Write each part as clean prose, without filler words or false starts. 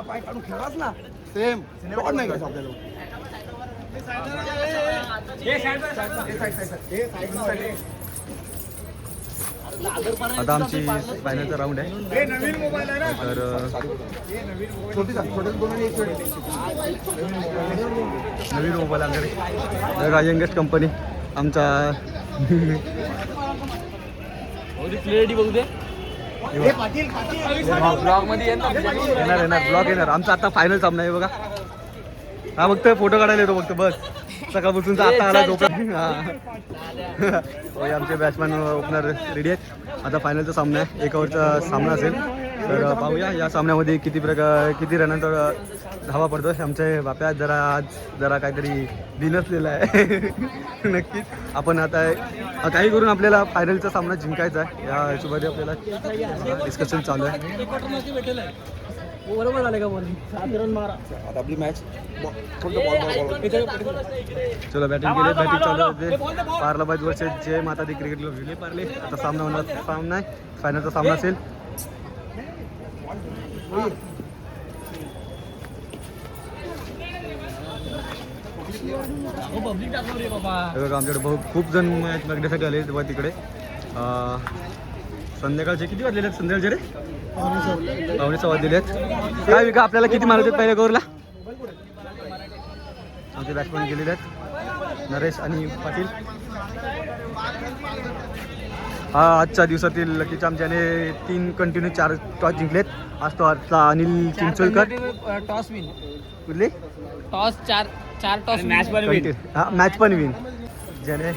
पाय काढून खेळाच ना सेम कोण नाही करायचं आपल्याला. आता आमची फायनलचा राऊंड आहे. तर नवीन मोबाईल आमच्याकडे यंगेस्ट कंपनी आमचा क्लिअरिटी बघू दे. ब्लॉग मध्ये येणार ब्लॉग येणार. आमचा आता फायनल सामना आहे बघा. हा फक्त फोटो काढायला येतो फक्त बस. सकाळपासून आता आला झोपला. आमचे बॅट्समॅन ओपनर रेडी आहेत. आता फायनलचा सामना आहे. 1 ओव्हरचा सामना असेल. तर पाहूया या सामन्यामध्ये किती रनांचा धावा पडतो. आमचे बाप्या आज काहीतरी बिनसलेला आहे. नक्कीच आपण आता काही करून आपल्याला फायनलचा सामना जिंकायचा आहे. या हिशोबाने आपल्याला डिस्कशन चालू आहे. बरोबर झाले का बॉल 7 रन मारा. आता आपली मॅच चलो बॅटिंग चालू होते. पार्लाबाद वर्सेस जय माता दी क्रिकेट रिले पार्ले. आता सामना आहे. फायनलचा सामना असेल. आमच्याकडे खूप जण मॅच बघण्यासाठी आले तेव्हा तिकडे. संध्याकाळचे किती वाजलेले आहेत? संध्याकाळचे रे 5:15 वाजलेले आहेत. काय विका आपल्याला किती मारत आहेत पहिल्या ओव्हरला? आमचे बॅट्समॅन गेलेले आहेत नरेश आणि पाटील. हा आजच्या दिवसातील लकी चॅम्पियन 3 कंटिन्यू 4 टॉस जिंकलेत. आज तो आजचा अनिल चिंचोलकर टॉस विन कुठले टॉस 4 टॉस मॅच मॅच पण विन. ज्याने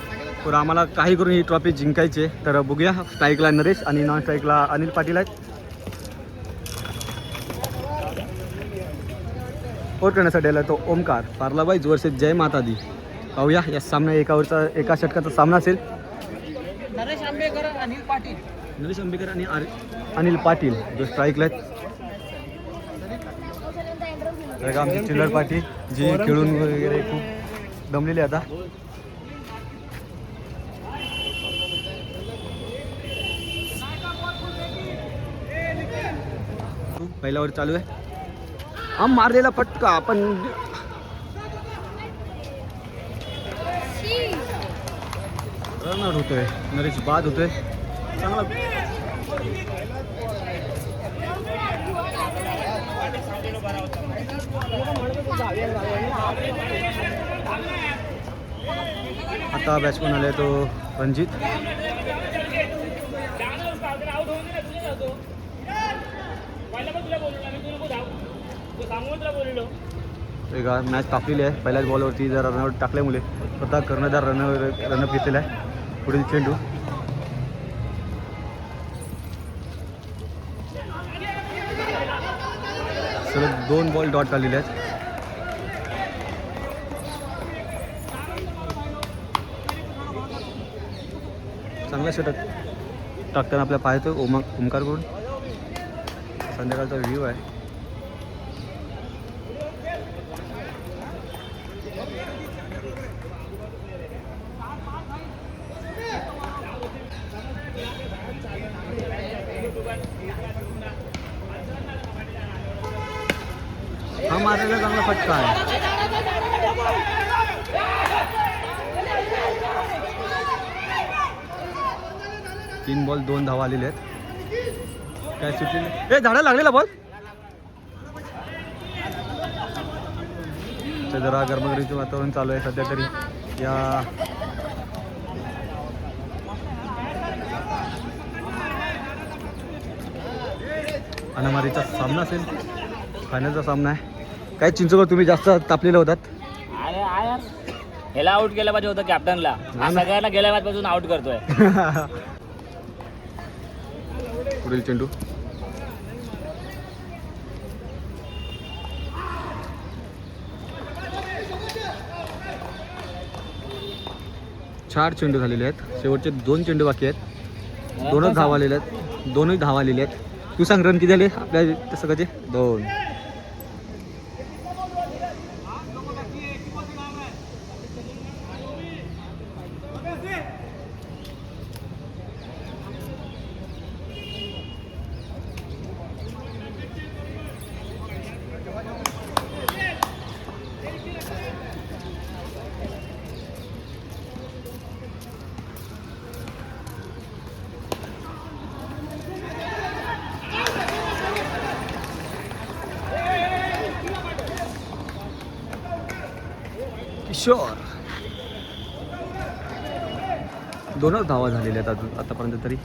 तर आम्हाला काही करून ही ट्रॉफी जिंकायची आहे. तर बघूया. स्ट्राईकला नरेश आणि नॉन स्ट्राईकला अनिल पाटील आहेत. आउट करण्यासाठी आला तो ओमकार. पार्लाबाईज वर्सेस जय माता दी. पाहूया या सामना एका षटकाचा सामना असेल. नरेश आंबेकर अनिल आणि अनिल पाटील जो स्ट्राईकला आहेत. आमचे चिल्लर पाटील जी खेळून वगैरे खूप दमलेले आता. पहिला ओव्हर चालू आहे. मारलेला फटका पण रन आउट होतोय. नरेश बाद होतोय. चांगला आता बॅट्समन आले तो रणजित. मॅच टाकलेली आहे. पहिल्याच बॉलवरती जर रनआउट टाकल्यामुळे स्वतः कर्णधार रनअप घेतलेला आहे. पुढील चेंडू सलग 2 बॉल डॉट आलेले आहेत. चांगला षटक टाकताना आपल्या पाहतो ओमकार करून. संध्याकाळचा व्ह्यू आहे. हा मारायला चांगला फटका आहे. तीन बॉल 2 धावा आलेले आहेत. काय सुटलेले झाडा लागलेला बॉल. जरा गरमागरीचं वातावरण चालू आहे सध्या तरी. या अनामारीचा सामना असेल. फायनलचा सामना आहे. काय चिंचोकर तुम्ही जास्त तापलेले होतात. अरे यार ह्याला आउट केलं पाहिजे होतं कॅप्टनला. सगळ्यांना गेल्या मॅच पासून आउट करतोय. पुढील चेंडू चार चेंडू झालेले आहेत. शेवटचे 2 चेंडू बाकी आहेत. 2च धावा आलेले आहेत. 2ही धावा आलेले आहेत. तू सांग रन किती झाले आपल्या सगळ्याचे? 2. किशोर. 2च धावा झालेल्या आहेत अजून आतापर्यंत तरी.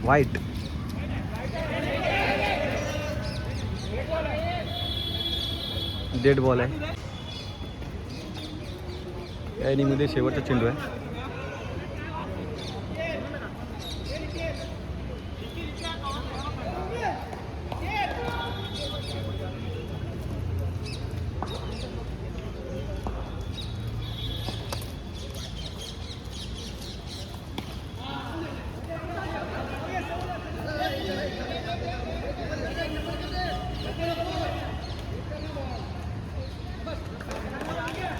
वाईट डेड बॉल आहे. या इनिंगमध्ये शेवटचा चेंडू आहे.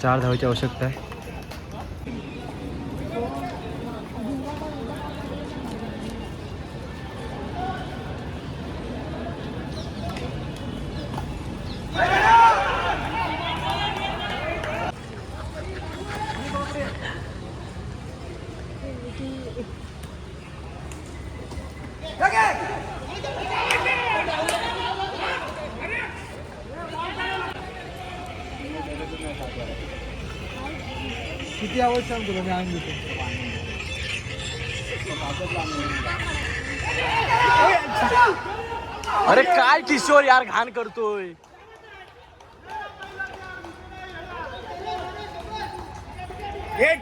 चार धावांची आवश्यकता आहे. किती आवड सांग तुला मी आणून देतो. अरे काय किशोर यार घाण करतोय.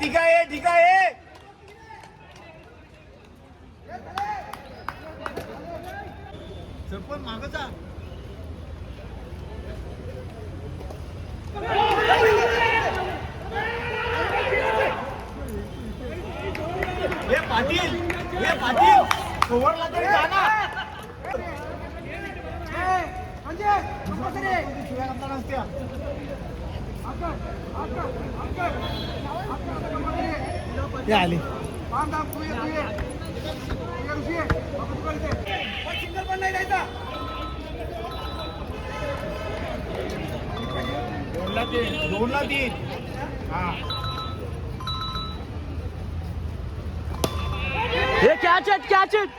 ठीक आहे ठीक आहे. सरपंच मागं जा. पाटील ओव्हरला तरी जा ना. ते आले. सिंगल पण नाही जायचा. दोनला तीन. हा हे कॅच आहेत.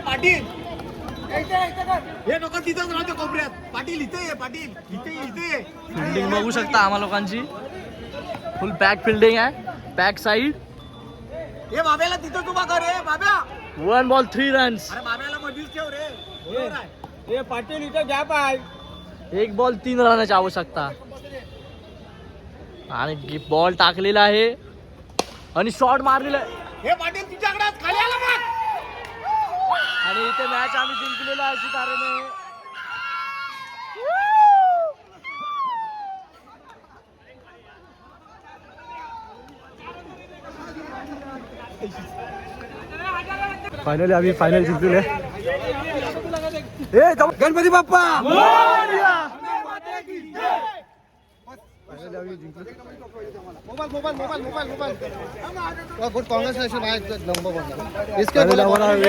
पाटील हे नको तिथंच राहतो कोपऱ्यात. पाटील इथे ये. पाटील इथे फिल्डिंग बघू शकता आम्हा लोकांची. फुल बॅक फिल्डिंग आहे. Back side. हे बाब्याला तिथं उभा कर रे बाब्या. 1 बॉल 3 रन्स. अरे बाब्याला मधीच ठेव रे. बरोबर आहे. हे पाटील इथं गॅप आहे. 1 बॉल 3 रनाची आवश्यकता. आणि बॉल टाकलेला आहे आणि शॉट मारलेला आहे. हे पाटील तुझ्याकडे खाली आला बघ. आणि इथे मॅच आम्ही जिंकलेला आहे सितारेने. फायनली आम्ही फायनल जिंकलेले. गणपती बाप्पा.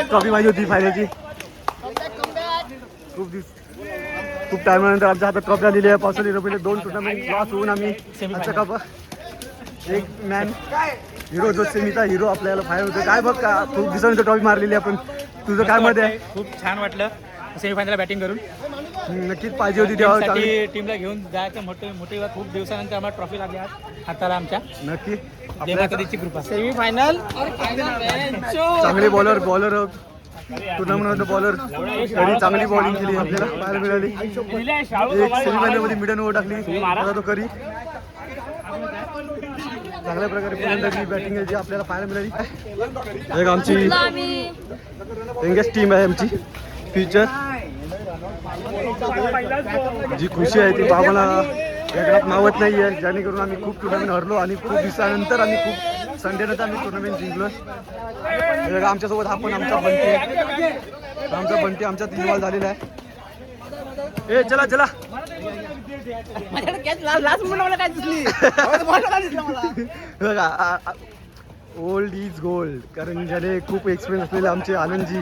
ट्रॉफी माझी होती फायनलची. खूप टायमानंतर आमच्या हातात ट्रॉफी आलेली आहे. पावसाळी रुपये 2 टुर्नामेंट लॉस होऊन आम्ही आजचा कप एक मॅन हिरो जो सेमीचा हिरो आपल्याला फायनल होतो. काय बघ का खूप दिवसांनी ट्रॉफी मारलेली आपण. तुझं काय मत आहे? खूप छान वाटलं सेमीफायनलला बॅटिंग करून. नक्कीच पाहिजे होती तेव्हा. टीमला घेऊन जायचं मोठी खूप दिवसानंतर आम्हाला ट्रॉफी लागली आज हाताला आमच्या. नक्की देवाची कृपा. सेमीफायनल चांगले बॉलर टुर्नामेंट बॉलर तरी चांगली बॉलिंग केली आपल्याला पाहायला मिळाली. एक सेमीफायनल मध्ये मिडन ओव्हर टाकली. आता तो करी चांगल्या प्रकारे फलंदाजी बॅटिंग जी आपल्याला पाहायला मिळाली. एक आमची यंगेस्ट टीम आहे आमची फ्युचर. जी खुशी आहे ती आम्हाला शेकडात मावत नाही आहे, जेणेकरून आम्ही खूप टुर्नामेंट हरलो आणि खूप दिवसानंतर आम्ही खूप संडेनंतर आम्ही टुर्नामेंट जिंकलो. हे बघा आमच्यासोबत हा पण आमचा बंटी आमच्यात इन्व्हॉल्व झालेला आहे. ए चला चला बघा ओल्ड इज गोल्ड, कारण ज्याने खूप एक्सपिरियन्स असलेले आमचे आनंदजी,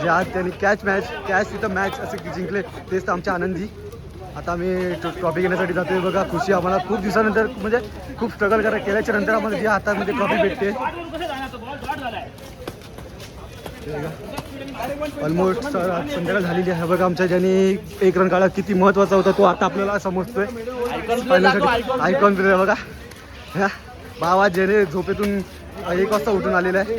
जे आज त्यांनी कॅच तिथं मॅच असे जिंकले, तेच तर आमचे आनंदजी. आता आम्ही ट्रॉफी घेण्यासाठी जातोय. बघा खुशी आम्हाला खूप दिवसानंतर, म्हणजे खूप स्ट्रगल केल्याच्या नंतर आम्हाला जी हातामध्ये ट्रॉफी भेटते. ऑलमोस्ट संध्याकाळ झालेली आहे. बघा आमच्या ज्याने एक रन काढला किती महत्त्वाचा होता तो आता आपल्याला समजतोय. आयकॉन प्लेयर बघा ह्या भावा, ज्याने झोपेतून 1 वाजता उठून आलेला आहे.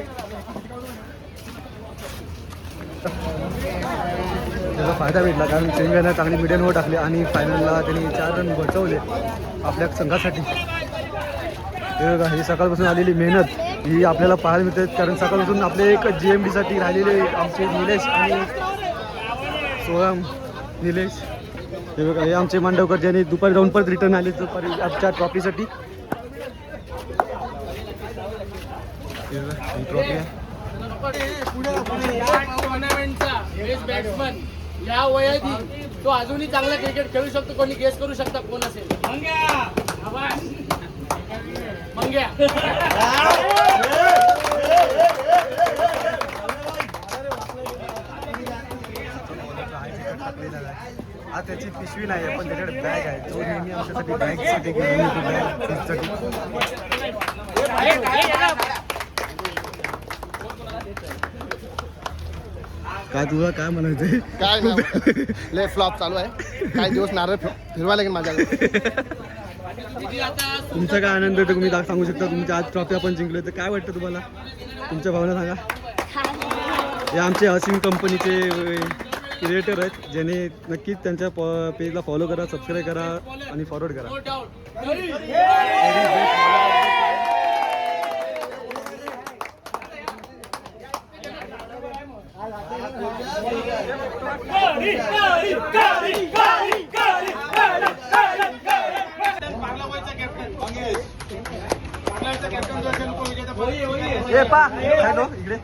त्याचा फायदा भेटला, कारण सेमीफायनल चांगली मिडियमवर टाकली आणि फायनलला त्यांनी 4 रन बचावले आपल्या संघासाठी. हे बघा, ही सकाळपासून आलेली मेहनत ही आपल्याला पाहायला मिळते, कारण सकाळपासून आपले एक GMB राहिलेले आमचे निलेश आणि सोहम. निलेश हे बघा, हे आमचे मांडवकर ज्यांनी दुपारी जाऊन परत रिटर्न आले दुपारी आमच्या ट्रॉफीसाठी. ही ट्रॉफी आहे. बॅट्समन या वयात तो अजूनही चांगला क्रिकेट खेळू शकतो. कोणी गेस करू शकता कोण असेल? मंग्या. आज त्याची पिशवी नाही आहे, पण त्याच्याकडे बॅग आहे. तो नेहमी आमच्यासाठी बॅगसाठी घेऊन येतो. काय तुला काय म्हणायचंय? काय नाही, लय फ्लॉप चालू आहे. काही दिवस नारळ फिरवा लागेल माझ्याकडे. तुमचा काय आनंद आहे तुम्ही सांगू शकता? तुमच्या आज ट्रॉफी आपण जिंकलो, तर काय वाटतं तुम्हाला? तुमच्या भावना सांगा. हे आमचे असिंग कंपनीचे क्रिएटर आहेत, ज्याने नक्कीच त्यांच्या पेजला फॉलो करा, सबस्क्राईब करा आणि फॉरवर्ड करा. इकडे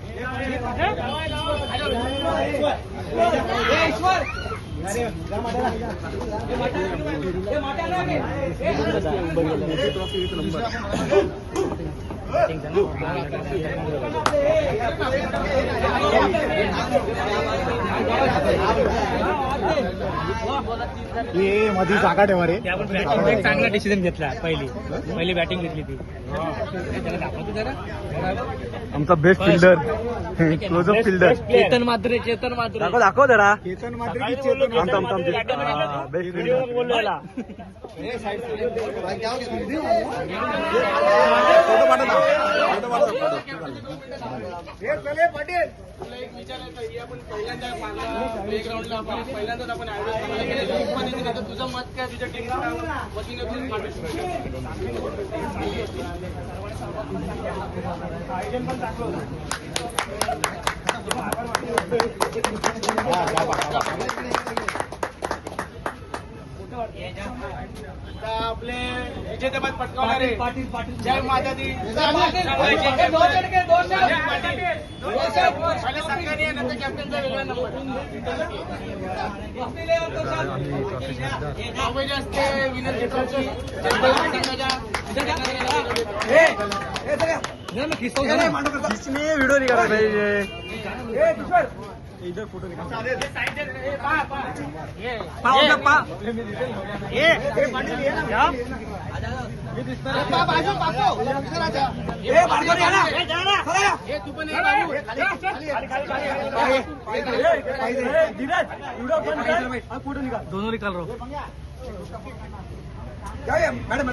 हे मध्ये जागा ठेवा रे. एक चांगला डिसिजन घेतला. पहिली बॅटिंग घेतली ती. आमचा best fielder, close up fielder Chetan Matre दाखव जरा. चेतन मात्र की चेतन आमचा बेस्ट फिल्डर. हे चले पाटील. एक विचारायचं आहे, आपण पहिल्यांदाच आपण ऍडव्हान्स तुझं मत काय? तुझ्या टीम वतीने आपले विजेतेपद पटकावणारे जय माता दी सरकारी नंतर कॅप्टनचा वेगळा नंबर असते. विनंती व्हिडिओ निघाला पाहिजे. इधर फोटो दोनों निकाल रहा हूँ. मॅडम